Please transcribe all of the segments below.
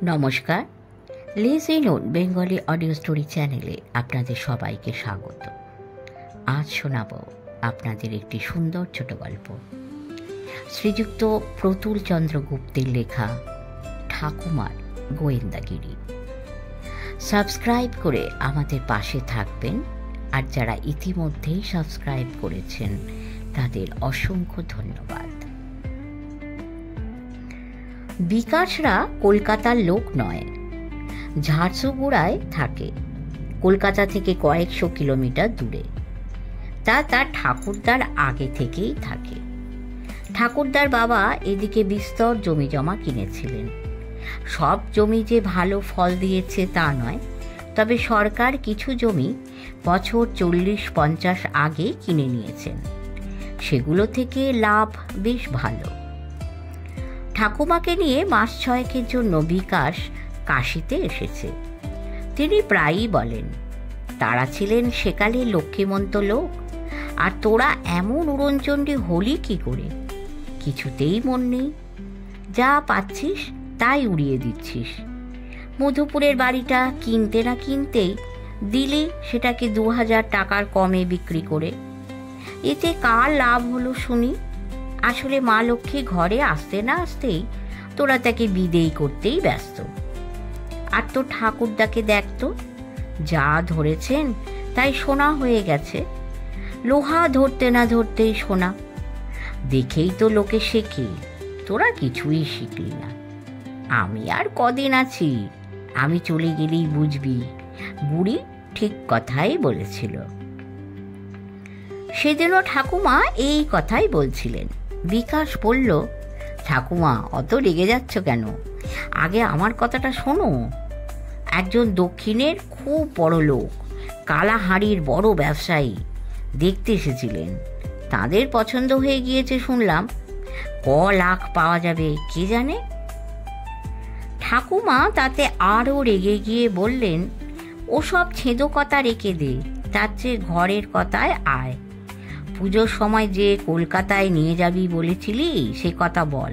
নমস্কার, listen on Bengali audio story চ্যানেলে আপনাদের সবাইকে স্বাগত। আজ শোনাব আপনাদের একটি সুন্দর ছোট গল্প। শ্রীযুক্ত প্রতুল চন্দ্র গুপ্তের লেখা ঠাকুমার গোয়েন্দাগিরি। সাবস্ক্রাইব করে আমাদের পাশে থাকবেন, আর যারা ইতিমধ্যেই সাবস্ক্রাইব করেছেন তাদের অসংখ্য ধন্যবাদ। বিকাশরা কলকাতার লোক নয়, ঝারসুগুড়ায় থাকে, কলকাতা থেকে কয়েকশো কিলোমিটার দূরে। তার ঠাকুরদার আগে থেকেই থাকে। ঠাকুরদার বাবা এদিকে বিস্তর জমি জমা কিনেছিলেন। সব জমি যে ভালো ফল দিয়েছে তা নয়, তবে সরকার কিছু জমি বছর 40-50 আগে কিনে নিয়েছেন। সেগুলো থেকে লাভ বেশ ভালো। ঠাকুমাকে নিয়ে মাস 6 জন্য বিকাশ কাশিতে এসেছে। তিনি প্রায়ই বলেন, তারা ছিলেন সেকালে লক্ষ্মীমন্ত লোক, আর তোরা এমন উড়নচণ্ডী হলি কি করে? কিছুতেই মন নেই, যা পাচ্ছিস তাই উড়িয়ে দিচ্ছিস। মধুপুরের বাড়িটা কিনতে না কিনতেই দিলে সেটাকে 2000 টাকার কমে বিক্রি করে। এতে কার লাভ হলো শুনি? আসলে মা লক্ষ্মী ঘরে আসতে না আসতেই তোরা তাকে বিদেয় করতেই ব্যস্ত। আর তো ঠাকুরদাকে দেখতো, যা ধরেছেন তাই সোনা হয়ে গেছে। লোহা ধরতে না ধরতেই সোনা। দেখেই তো লোকে শেখে, তোরা কিছুই শিখলি না। আমি আর কদিন আছি, আমি চলে গেলেই বুঝবি। বুড়ি ঠিক কথাই বলেছিল। সেদিনও ঠাকুমা এই কথাই বলছিলেন। বিকাশ বলল, ঠাকুমা অত রেগে যাচ্ছ কেন? আগে আমার কথাটা শোনো। একজন দক্ষিণের খুব বড় লোক, কালাহাঁড়ির বড় ব্যবসায়ী, দেখতে এসেছিলেন। তাদের পছন্দ হয়ে গিয়েছে শুনলাম। ক লাখ পাওয়া যাবে কে জানে। ঠাকুমা তাতে আরও রেগে গিয়ে বললেন, ওসব ছেঁদো কথা রেখে দে, তার চেয়ে ঘরের কথায় আয়। পুজোর সময় যে কলকাতায় নিয়ে যাবি বলেছিলি সে কথা বল।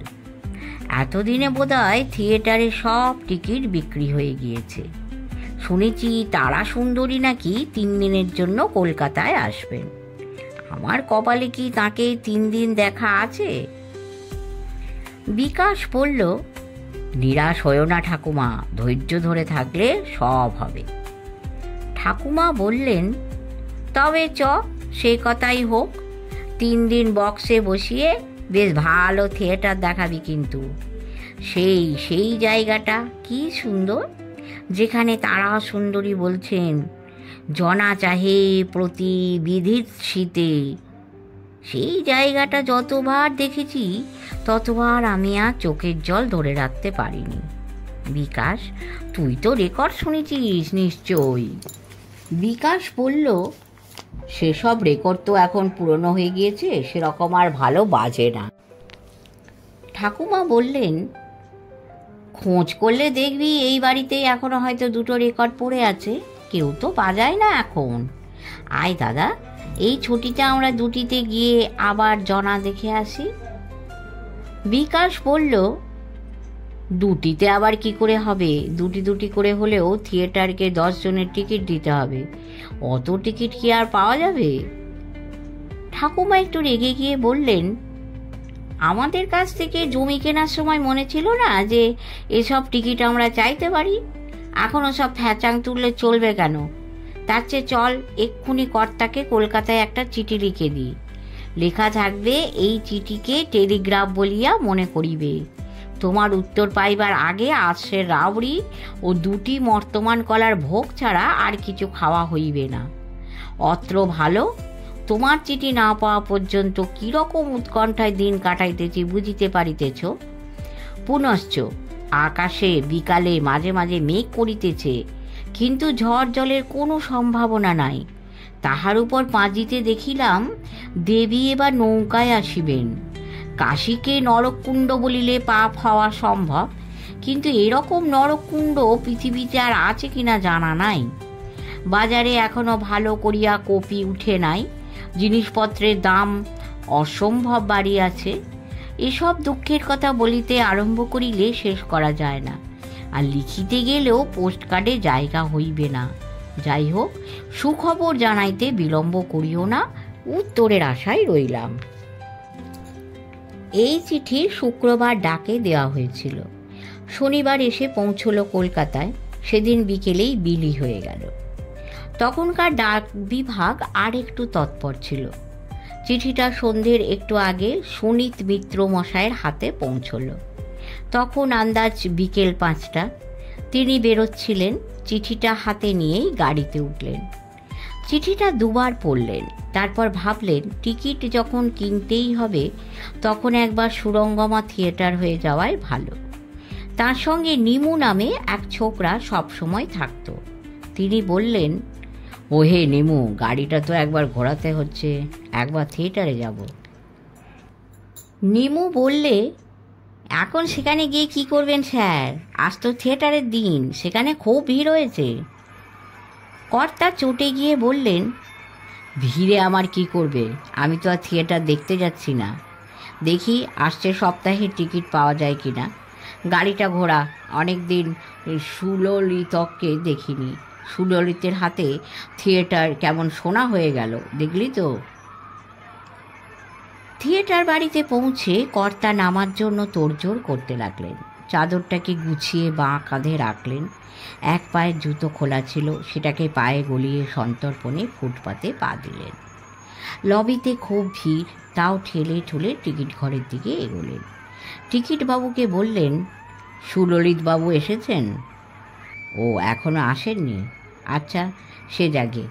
এতদিনে বোধহয় থিয়েটারে সব টিকিট বিক্রি হয়ে গিয়েছে। শুনেছি তারা সুন্দরী নাকি 3 দিনের জন্য কলকাতায় আসবেন। আমার কপালে কি তাকে 3 দিন দেখা আছে? বিকাশ বলল, নিরাশ হয়েও না ঠাকুমা, ধৈর্য ধরে থাকলে সব হবে। ঠাকুমা বললেন, তবে সে কথাই হোক। 3 দিন বক্সে বসিয়ে বেশ ভালো থিয়েটার দেখাবি কিন্তু। সেই জায়গাটা কি সুন্দর, যেখানে তারা সুন্দরী বলছেন, জনা চাহে প্রতি বিধিত শীতে। সেই জায়গাটা যতবার দেখেছি ততবার আমি আর চোখের জল ধরে রাখতে পারিনি। বিকাশ, তুই তো রেকর্ড শুনেছিস নিশ্চয়ই। বিকাশ বলল, সেসব রেকর্ড তো এখন পুরনো হয়ে গিয়েছে, সেরকম আর ভালো বাজে না। ঠাকুমা বললেন, খোঁজ করলে দেখবি এই বাড়িতে এখনো হয়তো 2টো রেকর্ড পড়ে আছে, কেউ তো বাজায় না এখন। আয় দাদা, এই ছুটিতে আমরা দুটিতে গিয়ে আবার জনা দেখে আসি। বিকাশ বলল, দুটিতে আবার কি করে হবে? দুটি করে হলেও থিয়েটারকে 10 জনের টিকিট দিতে হবে। অত টিকিট কি আর পাওয়া যাবে? ঠাকুমা একটু রেগে গিয়ে বললেন, আমাদের কাছ থেকে জমি কেনার সময় মনে ছিল না যে এসব টিকিট আমরা চাইতে পারি? এখন ওসব ফ্যাচাং তুললে চলবে কেন? তার চেয়ে চল এক্ষুনি কর্তাকে কলকাতায় একটা চিঠি লিখে দিই। লেখা থাকবে, এই চিঠিকে টেলিগ্রাফ বলিয়া মনে করিবে। তোমার উত্তর পাইবার আগে আসে রাবড়ি ও 2টি মর্তমান কলার ভোগ ছাড়া আর কিছু খাওয়া হইবে না। অত্র ভালো, তোমার চিঠি না পাওয়া পর্যন্ত কিরকম উৎকণ্ঠায় দিন কাটাইতেছি বুঝিতে পারিতেছ। পুনশ্চ আকাশে বিকালে মাঝে মাঝে মেঘ করিতেছে, কিন্তু ঝড় জলের কোনো সম্ভাবনা নাই। তাহার উপর পাঁজিতে দেখিলাম দেবী এবার নৌকায় আসিবেন। কাশীকে নরককুণ্ড বলিলে পাপ হওয়া সম্ভব, কিন্তু এরকম নরককুণ্ড পৃথিবীতে আর আছে কিনা জানা নাই। বাজারে এখনো ভালো করিয়া কপি উঠে নাই, জিনিসপত্রের দাম অসম্ভব বাড়িয়াছে। এসব দুঃখের কথা বলিতে আরম্ভ করিলে শেষ করা যায় না। আর লিখিতে গেলেও পোস্টকার্ডে জায়গা হইবে না। যাই হোক, সুখবর জানাইতে বিলম্ব করিও না, উত্তরের আশায় রইলাম। এই চিঠি শুক্রবার ডাকে দেওয়া হয়েছিল। শনিবার এসে পৌঁছল কলকাতায়। সেদিন বিকেলেই বিলি হয়ে গেল। তখনকার ডাক বিভাগ আর একটু তৎপর ছিল। চিঠিটা সন্ধ্যের একটু আগে সুনীত মিত্র মশায়ের হাতে পৌঁছল। তখন আন্দাজ বিকেল 5টা। তিনি বেরোচ্ছিলেন। চিঠিটা হাতে নিয়েই গাড়িতে উঠলেন। চিঠিটা দুবার পড়লেন, তারপর ভাবলেন টিকিট যখন কিনতেই হবে তখন একবার সুরঙ্গমা থিয়েটার হয়ে যাওয়াই ভালো। তার সঙ্গে নিমু নামে এক ছোকরা সবসময় থাকত। তিনি বললেন, ওহে নিমু, গাড়িটা তো একবার ঘোরাতে হচ্ছে, একবার থিয়েটারে যাব। নিমু বললে, এখন সেখানে গিয়ে কি করবেন স্যার? আজ তো থিয়েটারের দিন, সেখানে খুব ভিড় হয়েছে। কর্তা চটে গিয়ে বললেন, ভিড়ে আমার কি করবে? আমি তো আর থিয়েটার দেখতে যাচ্ছি না। দেখি আসছে সপ্তাহে টিকিট পাওয়া যায় কি না। গাড়িটা ঘোরা। অনেক দিন সুললিতকে দেখিনি। সুললিতের হাতে থিয়েটার কেমন সোনা হয়ে গেল, দেখলি তো? থিয়েটার বাড়িতে পৌঁছে কর্তা নামার জন্য তোড়জোড় করতে লাগলেন। চাদরটাকে গুছিয়ে বাঁ কাঁধে রাখলেন। এক পায়ের জুতো খোলা ছিল, সেটাকে পায়ে গলিয়ে সন্তর্পণে ফুটপাতে পা দিলেন। লবিতে খুব ভিড়, তাও ঠেলে ঠুলে টিকিট ঘরের দিকে এগোলেন। টিকিট বাবুকে বললেন, সুললিতবাবু এসেছেন? ও এখনো আসেননি? আচ্ছা, সে যাগে।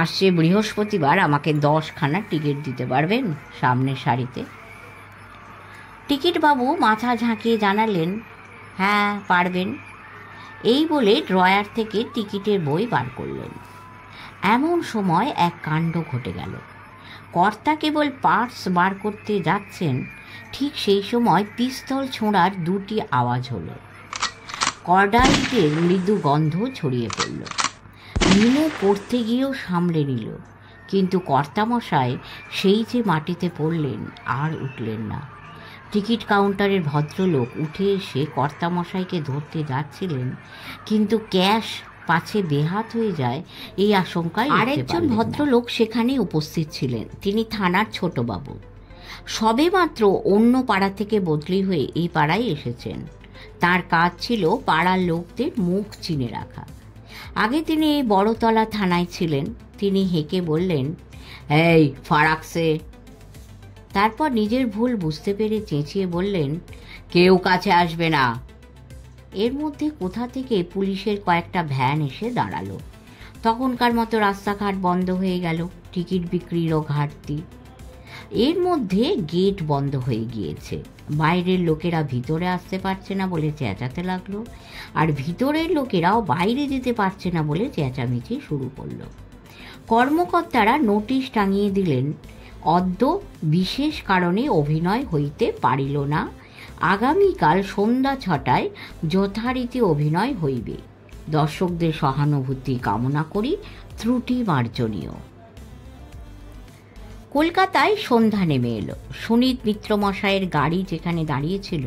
আসছে বৃহস্পতিবার আমাকে 10খানা টিকিট দিতে পারবেন সামনের সারিতে? টিকিটবাবু মাথা ঝাঁকিয়ে জানালেন, হ্যাঁ পারবেন। এই বলে ড্রয়ার থেকে টিকিটের বই বার করলেন। এমন সময় এক কাণ্ড ঘটে গেল। কর্তা কেবল পার্স বার করতে যাচ্ছেন, ঠিক সেই সময় পিস্তল ছোঁড়ার 2টি আওয়াজ হলো। কর্ডাইটের মৃদু গন্ধ ছড়িয়ে পড়ল। নিমু পড়তে গিয়েও সামলে নিল, কিন্তু কর্তামশাই সেই যে মাটিতে পড়লেন, আর উঠলেন না। টিকিট কাউন্টারের ভদ্রলোক উঠে এসে কর্তামশাইকে ধরতে যাচ্ছিলেন, কিন্তু ক্যাশ পাছে বেহাত হয়ে যায় এই আশঙ্কায় আরেকজন ভদ্রলোক সেখানে উপস্থিত ছিলেন। তিনি থানার ছোটবাবু। সবে মাত্র অন্য পাড়া থেকে বদলি হয়ে এই পাড়ায় এসেছেন। তার কাজ ছিল পাড়ার লোকদের মুখ চিনে রাখা। আগে তিনি এই বড়তলা থানায় ছিলেন। তিনি হেঁকে বললেন, এই ফারাকসে। তারপর নিজের ভুল বুঝতে পেরে চেঁচিয়ে বললেন, কেউ কাছে আসবে না। এর মধ্যে কোথা থেকে পুলিশের কয়েকটা ভ্যান এসে দাঁড়ালো। তখনকার মতো রাস্তাঘাট বন্ধ হয়ে গেল। টিকিট বিক্রিরও ঘাটতি। এর মধ্যে গেট বন্ধ হয়ে গিয়েছে। বাইরের লোকেরা ভিতরে আসতে পারছে না বলে চেঁচাতে লাগলো, আর ভিতরের লোকেরাও বাইরে যেতে পারছে না বলে চেঁচামেচি শুরু করলো। কর্মকর্তারা নোটিশ টাঙিয়ে দিলেন, অদ্য বিশেষ কারণে অভিনয় হইতে পারিল না। আগামীকাল সন্ধ্যা 6টায় যথারীতি অভিনয় হইবে। দর্শকদের সহানুভূতি কামনা করি, ত্রুটি মার্জনীয়। কলকাতায় সন্ধ্যা নেমে এলো। সুনীত মিত্রমশাইয়ের গাড়ি যেখানে দাঁড়িয়েছিল,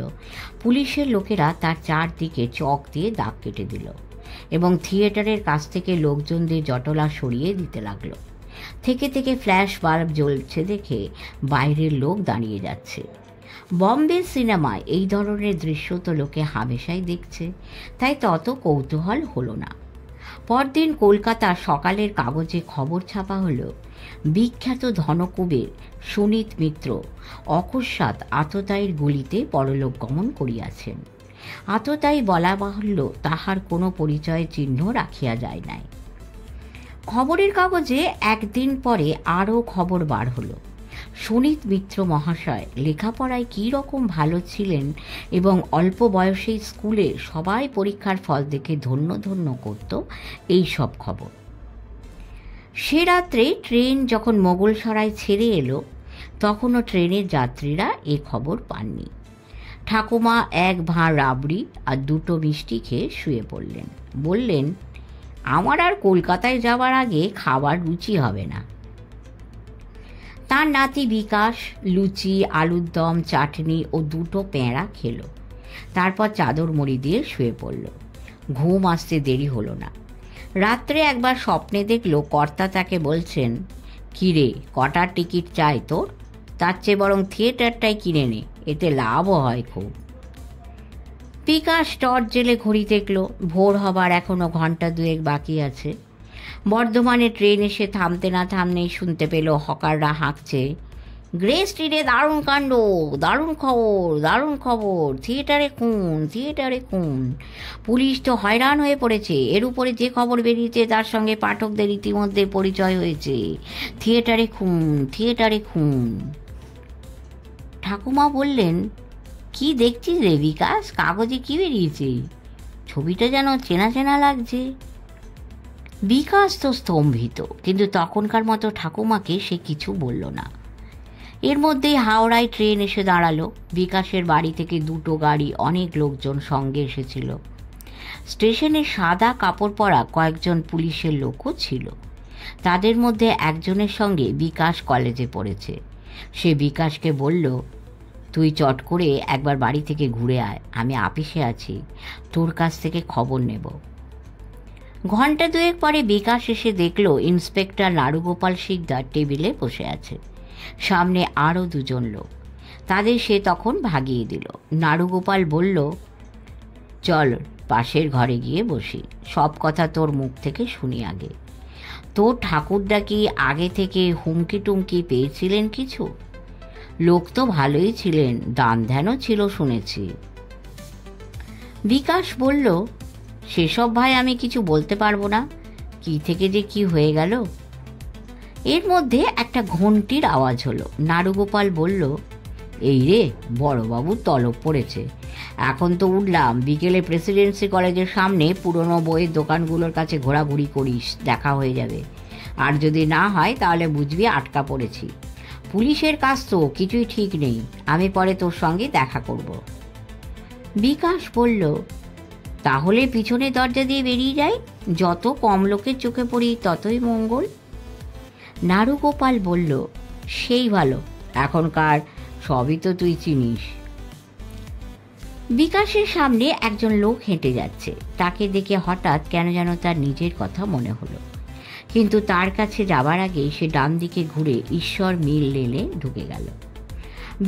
পুলিশের লোকেরা তার চারদিকে চক দিয়ে দাগ কেটে দিল এবং থিয়েটারের কাছ থেকে লোকজনদের জটলা সরিয়ে দিতে লাগলো। থেকে থেকে ফ্ল্যাশ বাল্ব জ্বলছে দেখে বাইরের লোক দাঁড়িয়ে যাচ্ছে। বম্বে সিনেমায় এই ধরনের দৃশ্য তো লোকে হামেশাই দেখছে, তাই তত কৌতূহল হলো না। পরদিন কলকাতা সকালের কাগজে খবর ছাপা হলো, বিখ্যাত ধনকুবের সুনীত মিত্র অকস্মাৎ আততায়ীর গুলিতে পরলোক গমন করিয়াছেন। আততায়ী বলা বাহুল্য, তাহার কোনো পরিচয় চিহ্ন রাখিয়া যায় নাই। খবরের কাগজে একদিন পরে আরও খবর বার হলো। সুনীত মিত্র মহাশয় লেখাপড়ায় কী রকম ভালো ছিলেন এবং অল্প বয়সেই স্কুলে সবাই পরীক্ষার ফল দেখে ধন্য ধন্য করত, এই সব খবর। সে রাত্রে ট্রেন যখন মোগলসরাই ছেড়ে এলো, তখনও ট্রেনের যাত্রীরা এ খবর পাননি। ঠাকুমা এক ভাঁড় রাবড়ি আর 2টো মিষ্টি খেয়ে শুয়ে পড়লেন। বললেন, আমার আর কলকাতায় যাওয়ার আগে খাবার রুচি হবে না। তার নাতি বিকাশ লুচি, আলুর দম, চাটনি ও 2টো পেঁড়া খেলো। তারপর চাদর মুড়ি দিয়ে শুয়ে পড়ল। ঘুম আসতে দেরি হলো না। রাত্রে একবার স্বপ্নে দেখল কর্তা তাকে বলছেন, কিরে, কটার টিকিট চাই তোর? তার চেয়ে বরং থিয়েটারটাই কিনে নে, এতে লাভও হয় খুব। বিকাশ টর্চ জেলে ঘড়ি দেখল, ভোর হবার এখনো ঘন্টা দুয়েক বাকি আছে। বর্ধমানে ট্রেন এসে থামতে না থামনেই শুনতে পেল হকাররা হাঁকছে, গ্রে স্ট্রিটে দারুণ কাণ্ড, দারুণ খবর, দারুণ খবর, থিয়েটারে খুন, থিয়েটারে খুন। পুলিশ তো হয়রান হয়ে পড়েছে, এর উপরে যে খবর বেরিয়েছে তার সঙ্গে পাঠকদের ইতিমধ্যে পরিচয় হয়েছে। থিয়েটারে খুন, থিয়েটারে খুন। ঠাকুমা বললেন, কি দেখছিস রে বিকাশ, কাগজে কি বেরিয়েছে? ছবিটা যেন চেনা চেনা লাগছে। বিকাশ তো স্তম্ভিত, কিন্তু তখনকার মতো ঠাকুমাকে সে কিছু বলল না। এর মধ্যেই হাওড়ায় ট্রেন এসে দাঁড়ালো। বিকাশের বাড়ি থেকে দুটো গাড়ি, অনেক লোকজন সঙ্গে এসেছিল। স্টেশনে সাদা কাপড় পরা কয়েকজন পুলিশের লোকও ছিল। তাদের মধ্যে একজনের সঙ্গে বিকাশ কলেজে পড়েছে। সে বিকাশকে বলল, তুই চট করে একবার বাড়ি থেকে ঘুরে আয়, আমি আপিসে আছি, তোর কাছ থেকে খবর নেব। ঘন্টা দুয়েক পরে বিকাশ এসে দেখল ইন্সপেক্টর নাড়ুগোপাল শিকদার টেবিলে বসে আছে, সামনে আরও দুজন লোক। তাদের সে তখন ভাগিয়ে দিল। নাড়ুগোপাল বলল, চল পাশের ঘরে গিয়ে বসি, সব কথা তোর মুখ থেকে শুনি আগে। তোর ঠাকুরদা কি আগে থেকে হুমকি টুমকি পেয়েছিলেন কিছু? লোক তো ভালোই ছিলেন, দান ধ্যানও ছিল শুনেছি। বিকাশ বলল, সেসব ভাই আমি কিছু বলতে পারবো না, কি থেকে যে কি হয়ে গেল। এর মধ্যে একটা ঘন্টির আওয়াজ হলো। নাড়ুগোপাল বলল, এই রে, বড়বাবুর তলব পড়েছে। এখন তো উঠলাম, বিকেলে প্রেসিডেন্সি কলেজের সামনে পুরনো বইয়ের দোকানগুলোর কাছে ঘোরাঘুরি করিস, দেখা হয়ে যাবে। আর যদি না হয় তাহলে বুঝবি আটকা পড়েছি। পুলিশের কাজ তো কিছুই ঠিক নেই, আমি পরে তোর সঙ্গে দেখা করব। বিকাশ বলল, তাহলে পিছনে দরজা দিয়ে বেরিয়ে যাই, যত কম লোকের চোখে পড়ি ততই মঙ্গল। নাড়ুগোপাল বলল, সেই ভালো, এখনকার সবই তো তুই চিনিস। বিকাশের সামনে একজন লোক হেঁটে যাচ্ছে। তাকে দেখে হঠাৎ কেন যেন তার নিজের কথা মনে হলো, কিন্তু তার কাছে যাবার আগে সে ডান দিকে ঘুরে ঈশ্বর মিল লেনে ঢুকে গেল।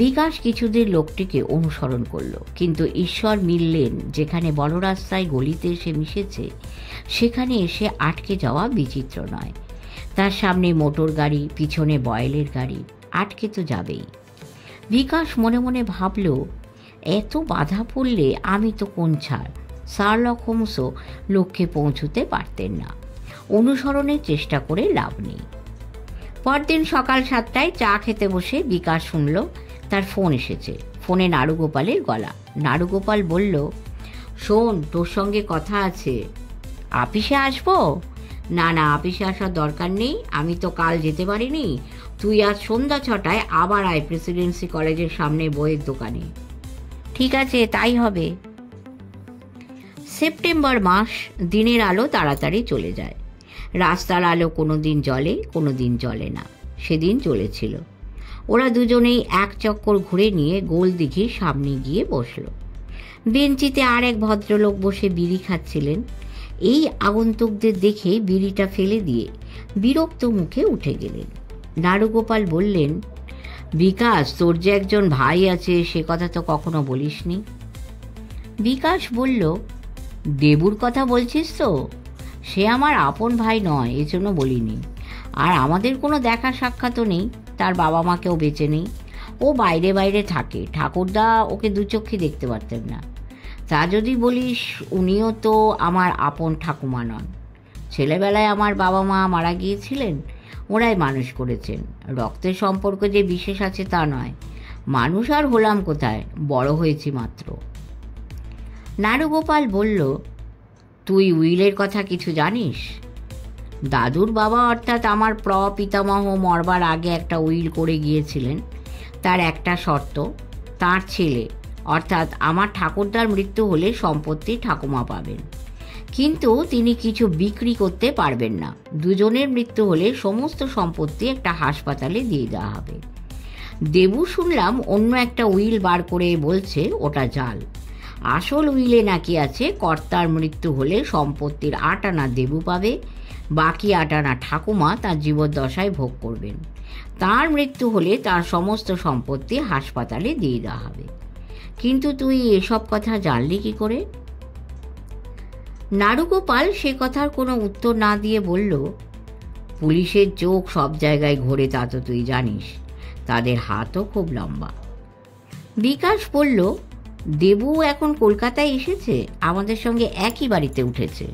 বিকাশ কিছুদিন লোকটিকে অনুসরণ করলো, কিন্তু ঈশ্বর মিল লেন যেখানে বড় রাস্তায় গলিতে এসে মিশেছে, সেখানে এসে আটকে যাওয়া বিচিত্র নয়। তার সামনে মোটর গাড়ি, পিছনে বয়েলের গাড়ি, আটকে তো যাবেই। বিকাশ মনে মনে ভাবল, এত বাধা পড়লে আমি তো কোন ছাড়, শার্লক হোমসও লক্ষ্যে পৌঁছতে পারতেন না। অনুসরণের চেষ্টা করে লাভ নেই। পরদিন সকাল 7টায় চা খেতে বসে বিকাশ শুনল তার ফোন এসেছে। ফোনে নাড়ুগোপালের গলা। নাড়ুগোপাল বলল, শোন, তোর সঙ্গে কথা আছে। আপিসে আসবো? না না, আপিসে আসার দরকার নেই, আমি তো কাল যেতে পারিনি। তুই আজ সন্ধ্যা 6টায় আবার আয় প্রেসিডেন্সি কলেজের সামনে বইয়ের দোকানে। ঠিক আছে, তাই হবে। সেপ্টেম্বর মাস, দিনের আলো তাড়াতাড়ি চলে যায়। রাস্তার আলো কোনো দিন জ্বলে, কোনো দিন জ্বলে না। সেদিন চলেছিল। ওরা দুজনেই এক চক্কর ঘুরে নিয়ে গোল দিঘির সামনে গিয়ে বসল। বেঞ্চিতে আর এক ভদ্রলোক বসে বিড়ি খাচ্ছিলেন। এই আগন্তুকদের দেখে বিড়িটা ফেলে দিয়ে বিরক্ত মুখে উঠে গেলেন। নাড়ুগোপাল বললেন, বিকাশ, তোর যে একজন ভাই আছে সে কথা তো কখনো বলিসনি। বিকাশ বলল, দেবুর কথা বলছিস তো? সে আমার আপন ভাই নয়, এজন্য বলিনি। আর আমাদের কোনো দেখা সাক্ষাৎও নেই, তার বাবা মাকেও বেঁচে নেই। ও বাইরে বাইরে থাকে, ঠাকুরদা ওকে দু চোখে দেখতে পারতেন না। তা যদি বলিস, উনিও তো আমার আপন ঠাকুমা নন। ছেলেবেলায় আমার বাবা মা মারা গিয়েছিলেন, ওরাই মানুষ করেছেন। রক্তের সম্পর্ক যে বিশেষ আছে তা নয়। মানুষ আর হলাম কোথায়, বড় হয়েছি মাত্র। নাড়ুগোপাল বলল, তুই উইলের কথা কিছু জানিস? দাদুর বাবা অর্থাৎ আমার প্রপিতামহ মরবার আগে একটা উইল করে গিয়েছিলেন। তার একটা শর্ত, তার ছেলে অর্থাৎ আমার ঠাকুরদার মৃত্যু হলে সম্পত্তি ঠাকুমা পাবেন, কিন্তু তিনি কিছু বিক্রি করতে পারবেন না। দুজনের মৃত্যু হলে সমস্ত সম্পত্তি একটা হাসপাতালে দিয়ে দেওয়া হবে। দেবু শুনলাম অন্য একটা উইল বার করে বলছে ওটা জাল। আসল উইলে নাকি আছে কর্তার মৃত্যু হলে সম্পত্তির 8 আনা দেবু পাবে, বাকি 8 আনা ঠাকুমা তার জীবদ্দশায় ভোগ করবেন। তার মৃত্যু হলে তার সমস্ত সম্পত্তি হাসপাতালে দিয়ে দেওয়া হবে। কিন্তু তুই এসব কথা জানলি কি করে? নাড়ুগোপাল সে কথার কোনো উত্তর না দিয়ে বলল, পুলিশের চোখ সব জায়গায় ঘোরে তা তো তুই জানিস, তাদের হাতও খুব লম্বা। বিকাশ বলল, দেবু এখন কলকাতায় এসেছে, আমাদের সঙ্গে একই বাড়িতে উঠেছে।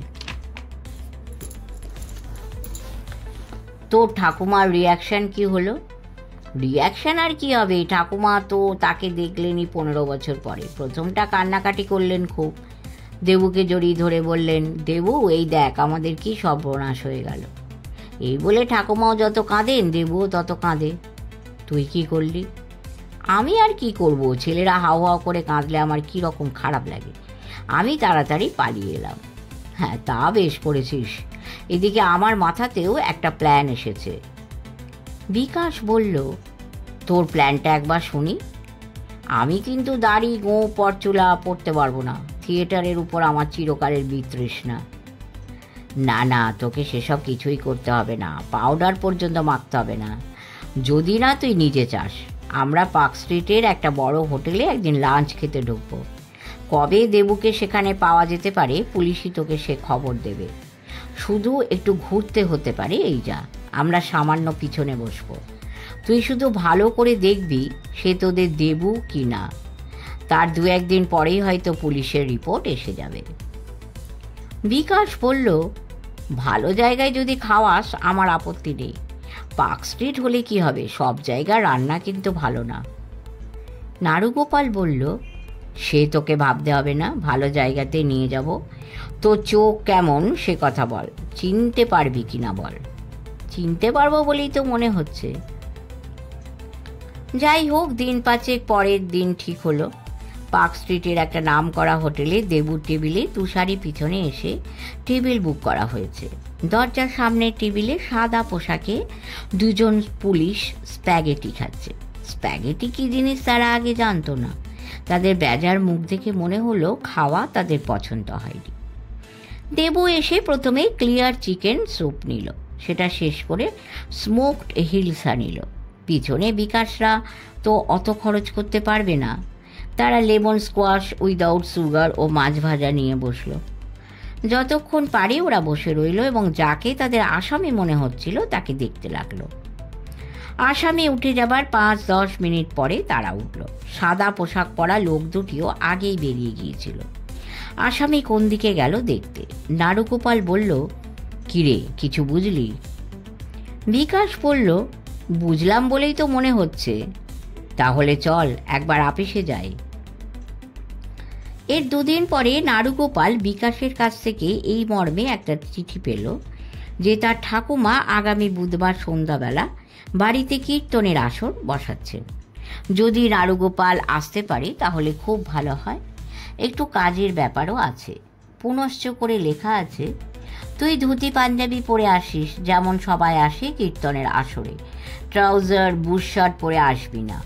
তোর ঠাকুমার রিয়াকশন কি হলো? রিয়াকশন আর কি হবে, ঠাকুমা তো তাকে দেখলেনই 15 বছর পরে। প্রথমটা কান্নাকাটি করলেন খুব, দেবুকে জড়িয়ে ধরে বললেন, দেবু এই দেখ আমাদের কি সর্বনাশ হয়ে গেল। এই বলে ঠাকুমাও যত কাঁদেন দেবুও তত কাঁদে। তুই কি করলি? আমি আর কি করব, ছেলেরা হাও হাও করে কাঁদলে আমার কি রকম খারাপ লাগে। আমি তাড়াতাড়ি পালিয়ে এলাম। হ্যাঁ, তা বেশ করেছিস। এদিকে আমার মাথাতেও একটা প্ল্যান এসেছে। বিকাশ বলল, তোর প্ল্যানটা একবার শুনি। আমি কিন্তু দাড়ি গো পরচুলা পড়তে পারবো না, থিয়েটারের উপর আমার চিরকালের বিতৃষ্ণা। না না, তোকে সেসব কিছুই করতে হবে না, পাউডার পর্যন্ত মাখতে হবে না। যদি না তুই নিজে চাস, আমরা পার্ক স্ট্রিটের একটা বড় হোটেলে একদিন লাঞ্চ খেতে ঢুকবো। কবে দেবুকে সেখানে পাওয়া যেতে পারে পুলিশই তোকে সে খবর দেবে। শুধু একটু ঘুরতে হতে পারে, এই যা। আমরা সামান্য পিছনে বসবো, তুই শুধু ভালো করে দেখবি সে তোদের দেবু কি না। তার 2-1 দিন পরেই হয়তো পুলিশের রিপোর্ট এসে যাবে। বিকাশ বলল, ভালো জায়গায় যদি খাওয়াস আমার আপত্তি নেই। পার্ক স্ট্রিট হলে কি হবে, সব জায়গার রান্না কিন্তু ভালো না। নাড়ুগোপাল বলল, সে তোকে ভাবতে হবে না, ভালো জায়গাতে নিয়ে যাব। তো চোখ কেমন সে কথা বল, চিনতে পারবি কিনা বল। চিনতে পারবো বলেই তো মনে হচ্ছে। যাই হোক, দিন 5 পরের দিন ঠিক হলো। পার্ক স্ট্রিটের একটা নাম করা হোটেলে দেবুর টেবিলে তুষারি পিছনে এসে টেবিল বুক করা হয়েছে। দরজার সামনের টেবিলে সাদা পোশাকে 2 জন পুলিশ স্প্যাগেটি খাচ্ছে। স্প্যাগেটি কি জিনিস তারা আগে জানতো না। তাদের বেজার মুখ দেখে মনে হলো খাওয়া তাদের পছন্দ হয়নি। দেবু এসে প্রথমে ক্লিয়ার চিকেন স্যুপ নিল, সেটা শেষ করে স্মোকড হিলসা নিল। পিছনে বিকাশরা তো অত খরচ করতে পারবে না, তারা লেমন স্কোয়াশ উইদাউট সুগার ও মাছ ভাজা নিয়ে বসলো। যতক্ষণ পারে ওরা বসে রইল এবং যাকে তাদের আসামি মনে হচ্ছিল তাকে দেখতে লাগলো। আসামি উঠে যাবার 5-10 মিনিট পরে তারা উঠল। সাদা পোশাক পরা লোক দুটিও আগেই বেরিয়ে গিয়েছিল। আসামি কোন দিকে গেল দেখতে। নাড়ুগোপাল বলল, কিরে কিছু বুঝলি? বিকাশ বলল, বুঝলাম বলেই তো মনে হচ্ছে। তাহলে চল একবার আপিসে যাই। এর 2 দিন পরে নাড়ুগোপাল বিকাশের কাছ থেকে এই মর্মে একটা চিঠি পেল যে তার ঠাকুমা আগামী বুধবার সন্ধ্যাবেলা বাড়িতে কীর্তনের আসর বসাচ্ছেন। যদি নাড়ুগোপাল আসতে পারে তাহলে খুব ভালো হয়। একটু কাজের ব্যাপারও আছে। পুনশ্চ করে লেখা আছে, তুই ধুতি পাঞ্জাবি পরে আসিস যেমন সবাই আসে কীর্তনের আসরে, ট্রাউজার বুশশার্ট পরে আসবি না।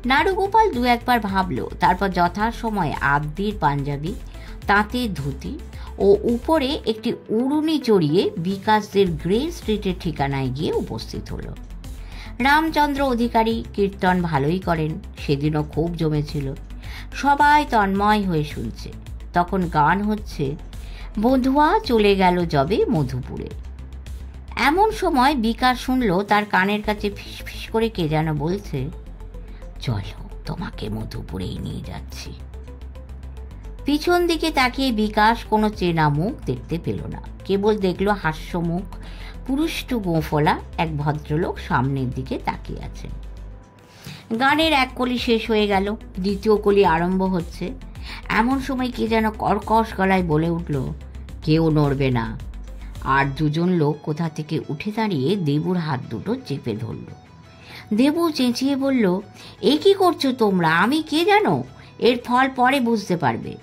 নাড়ুগোপাল 2-1 বার ভাবল, তারপর যথাসময়ে আবদির পাঞ্জাবি, তাঁতের ধুতি ও উপরে একটি উড়ুনি চড়িয়ে বিকাশদের গ্রে স্ট্রিটের ঠিকানায় গিয়ে উপস্থিত হলো। রামচন্দ্র অধিকারী কীর্তন ভালোই করেন, সেদিনও খুব জমেছিল। সবাই তন্ময় হয়ে শুনছে। তখন গান হচ্ছে, বধুয়া চলে গেল যবে মধুপুরে। এমন সময় বিকাশ শুনল তার কানের কাছে ফিস ফিস করে কে যেন বলছে, চলো তোমাকে মধুপুরেই নিয়ে যাচ্ছি। পিছন দিকে তাকিয়ে বিকাশ কোনো চেনা মুখ দেখতে পেল না, কেবল দেখল হাস্যমুখ পুরুষ্টু গোঁফলা এক ভদ্রলোক সামনের দিকে তাকিয়ে আছেন। গানের 1 কলি শেষ হয়ে গেল, 2য় কলি আরম্ভ হচ্ছে। এমন সময় কে যেন কর্কশ গলায় বলে উঠল, কেউ নড়বে না। আর 2 জন লোক কোথা থেকে উঠে দাঁড়িয়ে দেবুর হাত দুটো চেপে ধরল। দেবু চেঁচিয়ে বলল, এ কি করছো তোমরা? আমি কে জানো, এর ফল পরে বুঝতে পারবে।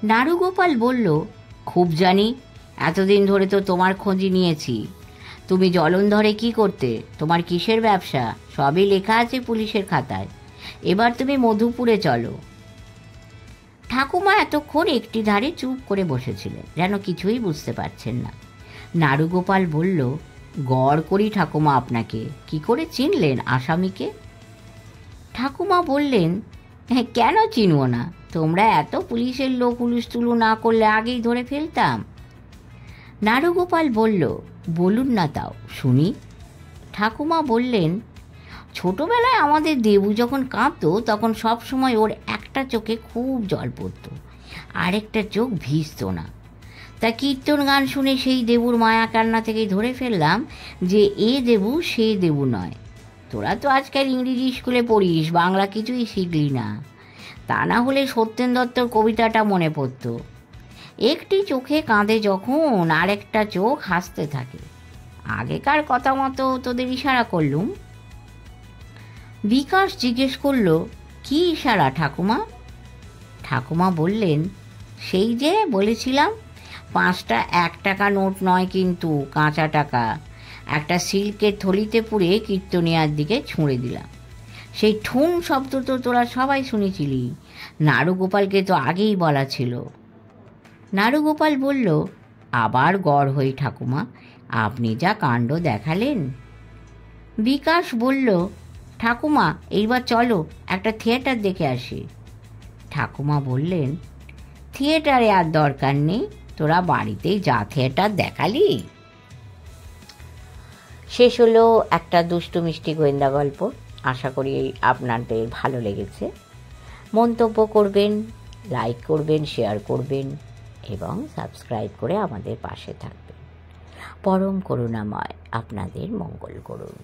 নাড়ুগোপাল বলল, খুব জানি, এতদিন ধরে তো তোমার খোঁজই নিয়েছি। তুমি জলন্ধরে কি করতে, তোমার কিসের ব্যবসা, সবই লেখা আছে পুলিশের খাতায়। এবার তুমি মধুপুরে চলো। ঠাকুমা এতক্ষণ একটি ধারে চুপ করে বসেছিলেন, যেন কিছুই বুঝতে পারছেন না। নাড়ুগোপাল বলল, গড় করি ঠাকুমা আপনাকে, কি করে চিনলেন আসামিকে? ঠাকুমা বললেন, হ্যাঁ, কেন চিনব না? তোমরা এত পুলিশের লোক হুলুস্থুলু না করলে আগেই ধরে ফেলতাম। নাড়ুগোপাল বলল, বলুন না তাও শুনি। ঠাকুমা বললেন, ছোটবেলায় আমাদের দেবু যখন কাঁদতো তখন সব সময় ওর একটা চোখে খুব জল পড়তো, আরেকটা চোখ ভিজত না। তা কীর্তন গান শুনে সেই দেবুর মায়া কান্না থেকেই ধরে ফেললাম যে এ দেবু সে দেবু নয়। তোরা তো আজকাল ইংরেজি স্কুলে পড়িস, বাংলা কিছুই শিখলি না। তা না হলে সত্যেন দত্তর কবিতাটা মনে পড়তো, একটি চোখে কাঁদে যখন আর একটা চোখ হাসতে থাকে। আগেকার কথা মতো তোদের ইশারা করলুম। বিকাশ জিজ্ঞেস করল, কি ইশারা ঠাকুমা? ঠাকুমা বললেন, সেই যে বলেছিলাম, 5টা 1 টাকা নোট নয় কিন্তু, কাঁচা টাকা একটা সিল্কের থলিতে পুরে কীর্তনিয়ার দিকে ছুঁড়ে দিলাম। সেই ঠুং শব্দ তো তোরা সবাই শুনেছিলি, নাড়ুগোপালকে তো আগেই বলা ছিল। নাড়ুগোপাল বলল, আবার গড় হই ঠাকুমা, আপনি যা কাণ্ড দেখালেন। বিকাশ বলল, ঠাকুমা এইবার চলো একটা থিয়েটার দেখে আসি। ঠাকুমা বললেন, থিয়েটারে আর দরকার নেই, তোরা বাড়িতেই যা থিয়েটার দেখালি। শেষ হলো একটা দুষ্টু মিষ্টি গোয়েন্দা গল্প। আশা করি আপনাদের ভালো লেগেছে। মন্তব্য করবেন, লাইক করবেন, শেয়ার করবেন এবং সাবস্ক্রাইব করে আমাদের পাশে থাকবেন। পরম করুণাময় আপনাদের মঙ্গল করুন।